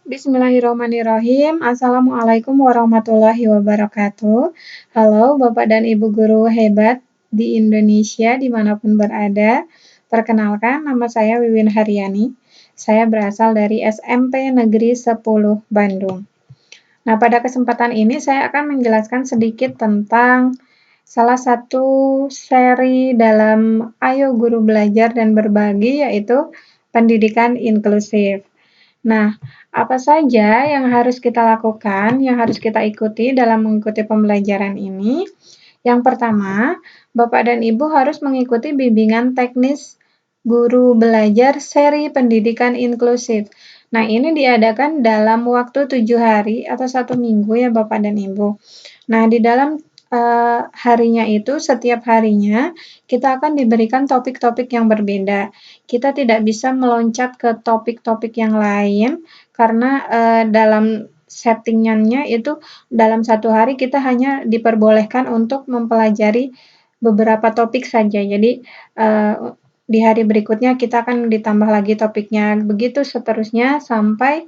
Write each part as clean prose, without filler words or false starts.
Bismillahirrahmanirrahim. Assalamualaikum warahmatullahi wabarakatuh. Halo Bapak dan Ibu guru hebat di Indonesia dimanapun berada. Perkenalkan, nama saya Wiwin Haryani. Saya berasal dari SMP Negeri 10 Bandung. Nah, pada kesempatan ini saya akan menjelaskan sedikit tentang salah satu seri dalam Ayo Guru Belajar dan Berbagi, yaitu pendidikan inklusif. Nah, apa saja yang harus kita lakukan, yang harus kita ikuti dalam mengikuti pembelajaran ini? Yang pertama, Bapak dan Ibu harus mengikuti bimbingan teknis guru belajar seri pendidikan inklusif. Nah, ini diadakan dalam waktu 7 hari atau 1 minggu ya Bapak dan Ibu. Nah, di dalam harinya itu, setiap harinya kita akan diberikan topik-topik yang berbeda. Kita tidak bisa meloncat ke topik-topik yang lain karena dalam settingannya itu dalam 1 hari kita hanya diperbolehkan untuk mempelajari beberapa topik saja. Jadi di hari berikutnya kita akan ditambah lagi topiknya. Begitu seterusnya sampai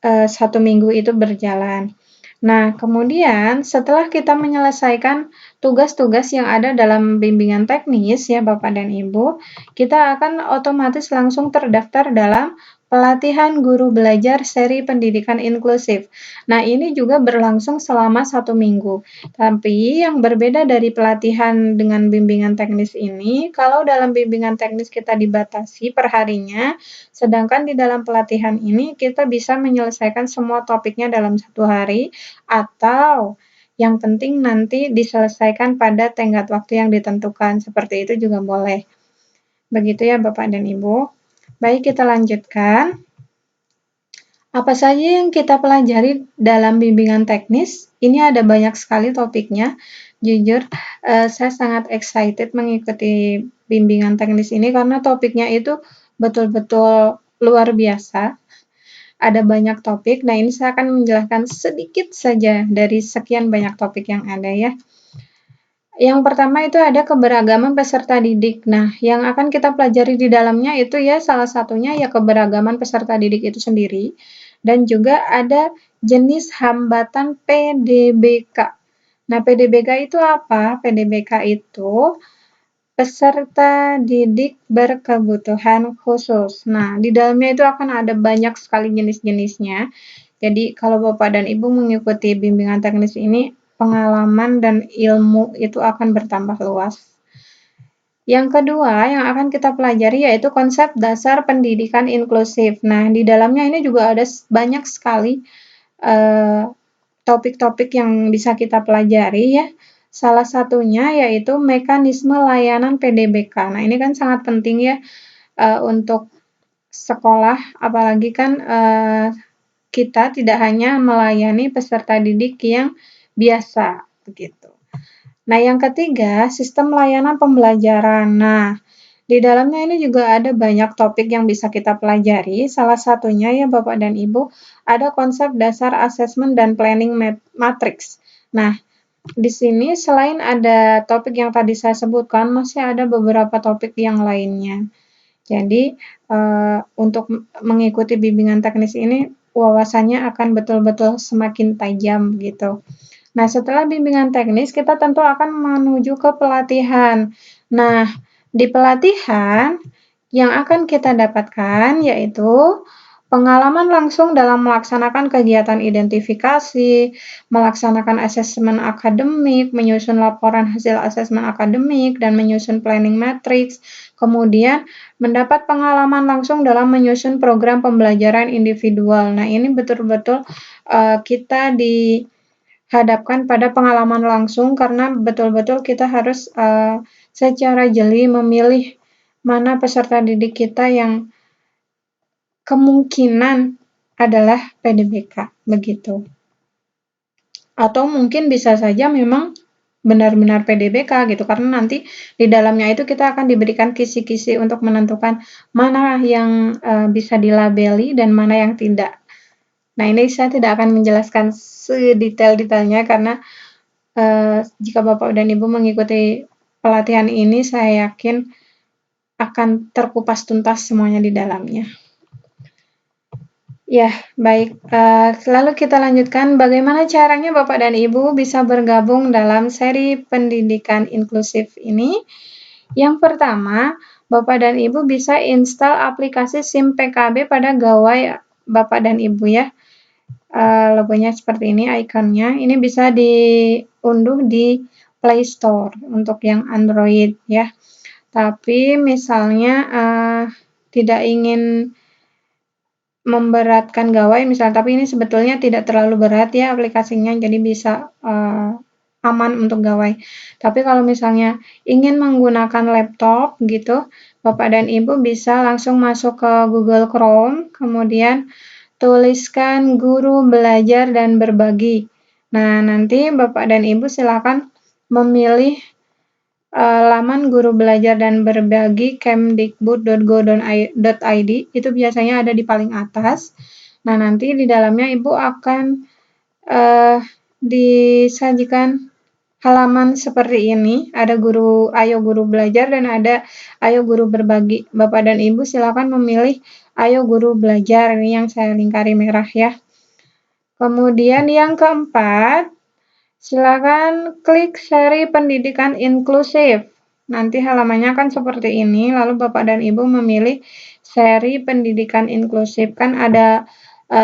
1 minggu itu berjalan. Nah, kemudian setelah kita menyelesaikan tugas-tugas yang ada dalam bimbingan teknis ya Bapak dan Ibu, kita akan otomatis langsung terdaftar dalam pelatihan guru belajar seri pendidikan inklusif. Nah, ini juga berlangsung selama 1 minggu. Tapi yang berbeda dari pelatihan dengan bimbingan teknis ini, kalau dalam bimbingan teknis kita dibatasi per harinya, sedangkan di dalam pelatihan ini kita bisa menyelesaikan semua topiknya dalam 1 hari, atau yang penting nanti diselesaikan pada tenggat waktu yang ditentukan. Seperti itu juga boleh. Begitu ya Bapak dan Ibu. Baik, kita lanjutkan. Apa saja yang kita pelajari dalam bimbingan teknis? Ini ada banyak sekali topiknya. Jujur, saya sangat excited mengikuti bimbingan teknis ini karena topiknya itu betul-betul luar biasa. Ada banyak topik. Nah, ini saya akan menjelaskan sedikit saja dari sekian banyak topik yang ada ya. Yang pertama itu ada keberagaman peserta didik. Nah, yang akan kita pelajari di dalamnya itu ya salah satunya ya keberagaman peserta didik itu sendiri. Dan juga ada jenis hambatan PDBK. Nah, PDBK itu apa? PDBK itu peserta didik berkebutuhan khusus. Nah, di dalamnya itu akan ada banyak sekali jenis-jenisnya. Jadi, kalau Bapak dan Ibu mengikuti bimbingan teknis ini, pengalaman dan ilmu itu akan bertambah luas. Yang kedua yang akan kita pelajari yaitu konsep dasar pendidikan inklusif. Nah, di dalamnya ini juga ada banyak sekali topik-topik yang bisa kita pelajari ya. Salah satunya yaitu mekanisme layanan PDBK. Nah, ini kan sangat penting ya untuk sekolah, apalagi kan kita tidak hanya melayani peserta didik yang biasa, begitu. Nah, yang ketiga, sistem layanan pembelajaran. Nah, di dalamnya ini juga ada banyak topik yang bisa kita pelajari. Salah satunya ya Bapak dan Ibu, ada konsep dasar asesmen dan planning matrix. Nah, di sini selain ada topik yang tadi saya sebutkan, masih ada beberapa topik yang lainnya. Jadi, untuk mengikuti bimbingan teknis ini, wawasannya akan betul-betul semakin tajam gitu. Nah, setelah bimbingan teknis, kita tentu akan menuju ke pelatihan. Nah, di pelatihan yang akan kita dapatkan yaitu pengalaman langsung dalam melaksanakan kegiatan identifikasi, melaksanakan asesmen akademik, menyusun laporan hasil asesmen akademik, dan menyusun planning matrix. Kemudian, mendapat pengalaman langsung dalam menyusun program pembelajaran individual. Nah, ini betul-betul kita dihadapkan pada pengalaman langsung karena betul-betul kita harus secara jeli memilih mana peserta didik kita yang kemungkinan adalah PDBK, begitu. Atau mungkin bisa saja memang benar-benar PDBK gitu, karena nanti di dalamnya itu kita akan diberikan kisi-kisi untuk menentukan mana yang bisa dilabeli dan mana yang tidak. Nah, ini saya tidak akan menjelaskan sedetail-detailnya karena jika Bapak dan Ibu mengikuti pelatihan ini, saya yakin akan terkupas tuntas semuanya di dalamnya. Ya, baik. Lalu kita lanjutkan, bagaimana caranya Bapak dan Ibu bisa bergabung dalam seri pendidikan inklusif ini? Yang pertama, Bapak dan Ibu bisa install aplikasi SIM PKB pada gawai Bapak dan Ibu ya. Logonya seperti ini, ikonnya. Ini bisa diunduh di Play Store untuk yang Android ya. Tapi misalnya tidak ingin memberatkan gawai misalnya, tapi ini sebetulnya tidak terlalu berat ya aplikasinya, jadi bisa aman untuk gawai. Tapi kalau misalnya ingin menggunakan laptop gitu, Bapak dan Ibu bisa langsung masuk ke Google Chrome, kemudian tuliskan guru belajar dan berbagi. Nah, nanti Bapak dan Ibu silakan memilih laman guru belajar dan berbagi kemdikbud.go.id, itu biasanya ada di paling atas. Nah, nanti di dalamnya Ibu akan disajikan halaman seperti ini, ada Ayo Guru Belajar dan ada Ayo Guru Berbagi. Bapak dan Ibu silakan memilih Ayo Guru Belajar, ini yang saya lingkari merah ya. Kemudian yang keempat, silakan klik seri pendidikan inklusif. Nanti halamannya akan seperti ini, lalu Bapak dan Ibu memilih seri pendidikan inklusif. Kan ada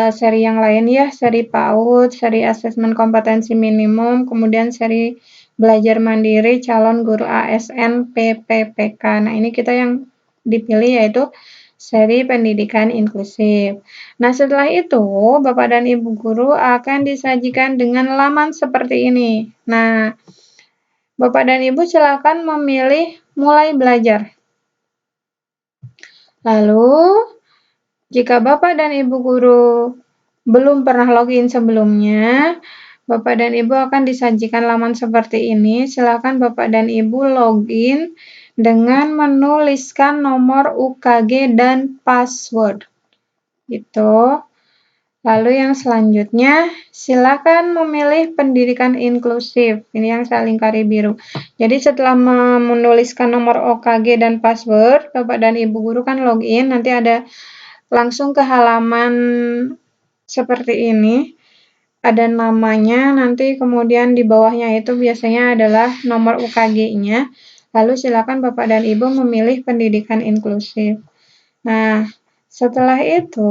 seri yang lain ya, seri PAUD, seri asesmen kompetensi minimum, kemudian seri belajar mandiri calon guru ASN PPPK. Nah, ini kita yang dipilih yaitu seri pendidikan inklusif. Nah, setelah itu, Bapak dan Ibu guru akan disajikan dengan laman seperti ini. Nah, Bapak dan Ibu silakan memilih mulai belajar. Lalu, jika Bapak dan Ibu guru belum pernah login sebelumnya, Bapak dan Ibu akan disajikan laman seperti ini. Silakan Bapak dan Ibu login dengan menuliskan nomor UKG dan password. Gitu. Lalu yang selanjutnya, silakan memilih pendidikan inklusif. Ini yang saya lingkari biru. Jadi setelah menuliskan nomor OKG dan password, Bapak dan Ibu guru kan login, nanti ada langsung ke halaman seperti ini. Ada namanya, nanti kemudian di bawahnya itu biasanya adalah nomor UKG-nya. Lalu silakan Bapak dan Ibu memilih pendidikan inklusif. Nah, setelah itu,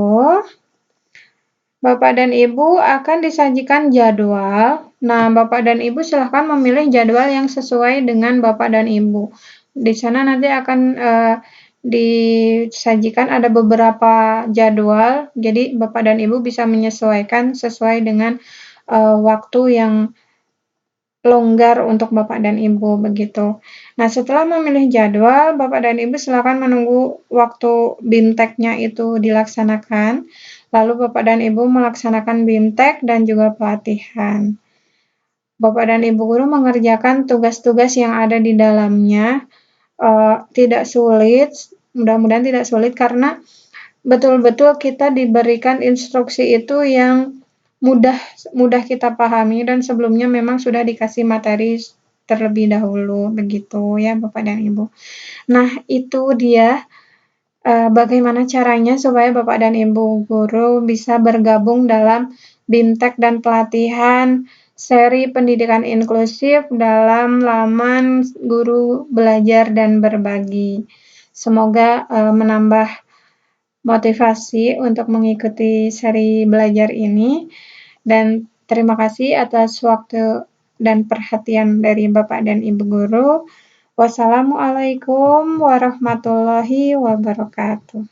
Bapak dan Ibu akan disajikan jadwal. Nah, Bapak dan Ibu silahkan memilih jadwal yang sesuai dengan Bapak dan Ibu. Di sana nanti akan disajikan ada beberapa jadwal, jadi Bapak dan Ibu bisa menyesuaikan sesuai dengan waktu yang longgar untuk Bapak dan Ibu begitu. Nah, setelah memilih jadwal, Bapak dan Ibu silakan menunggu waktu BIMTEK-nya itu dilaksanakan. Lalu Bapak dan Ibu melaksanakan BIMTEK dan juga pelatihan. Bapak dan Ibu guru mengerjakan tugas-tugas yang ada di dalamnya. Tidak sulit, mudah-mudahan tidak sulit karena betul-betul kita diberikan instruksi itu yang mudah kita pahami dan sebelumnya memang sudah dikasih materi terlebih dahulu begitu ya Bapak dan Ibu. Nah, itu dia bagaimana caranya supaya Bapak dan Ibu guru bisa bergabung dalam BIMTEK dan pelatihan seri pendidikan inklusif dalam laman guru belajar dan berbagi. Semoga menambah motivasi untuk mengikuti seri belajar ini dan terima kasih atas waktu dan perhatian dari Bapak dan Ibu guru. Wassalamualaikum warahmatullahi wabarakatuh.